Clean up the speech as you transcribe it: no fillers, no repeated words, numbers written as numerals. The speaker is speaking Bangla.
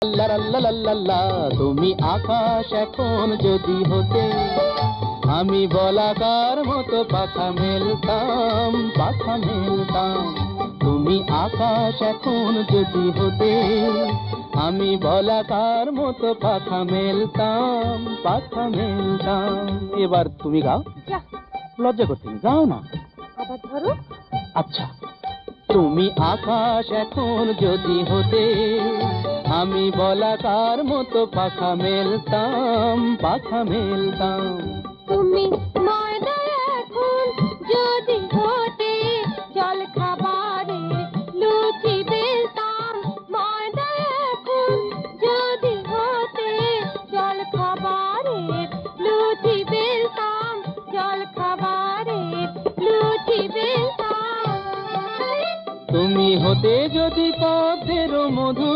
লা লা লা লা লা, তুমি আকাশ এখন যদি হতে, আমি বলাকার মতো পাখা মেলতাম, পাখা মেলতাম। তুমি আকাশ এখন যদি হতে, আমি বলাকার মতো পাখা মেলতাম, পাখা মেলতাম। এবার তুমি গাও। লজ্জা করতে নেই, গাও না। আবার ধরো। আচ্ছা। তুমি আকাশ এখন যদি হতে, আমি বলাকার মতো পাখা মেলতাম, পাখা মেলতাম। তুমি ময়দা এখন যদি হতে, জল খাবারে লুচি বেলতাম। ময়দা এখন যদি হতে, জল খাবারে লুচি বেলতাম, জল খাবারে লুচি বেলতাম। তুমি হতে যদি পদ্মের মধু,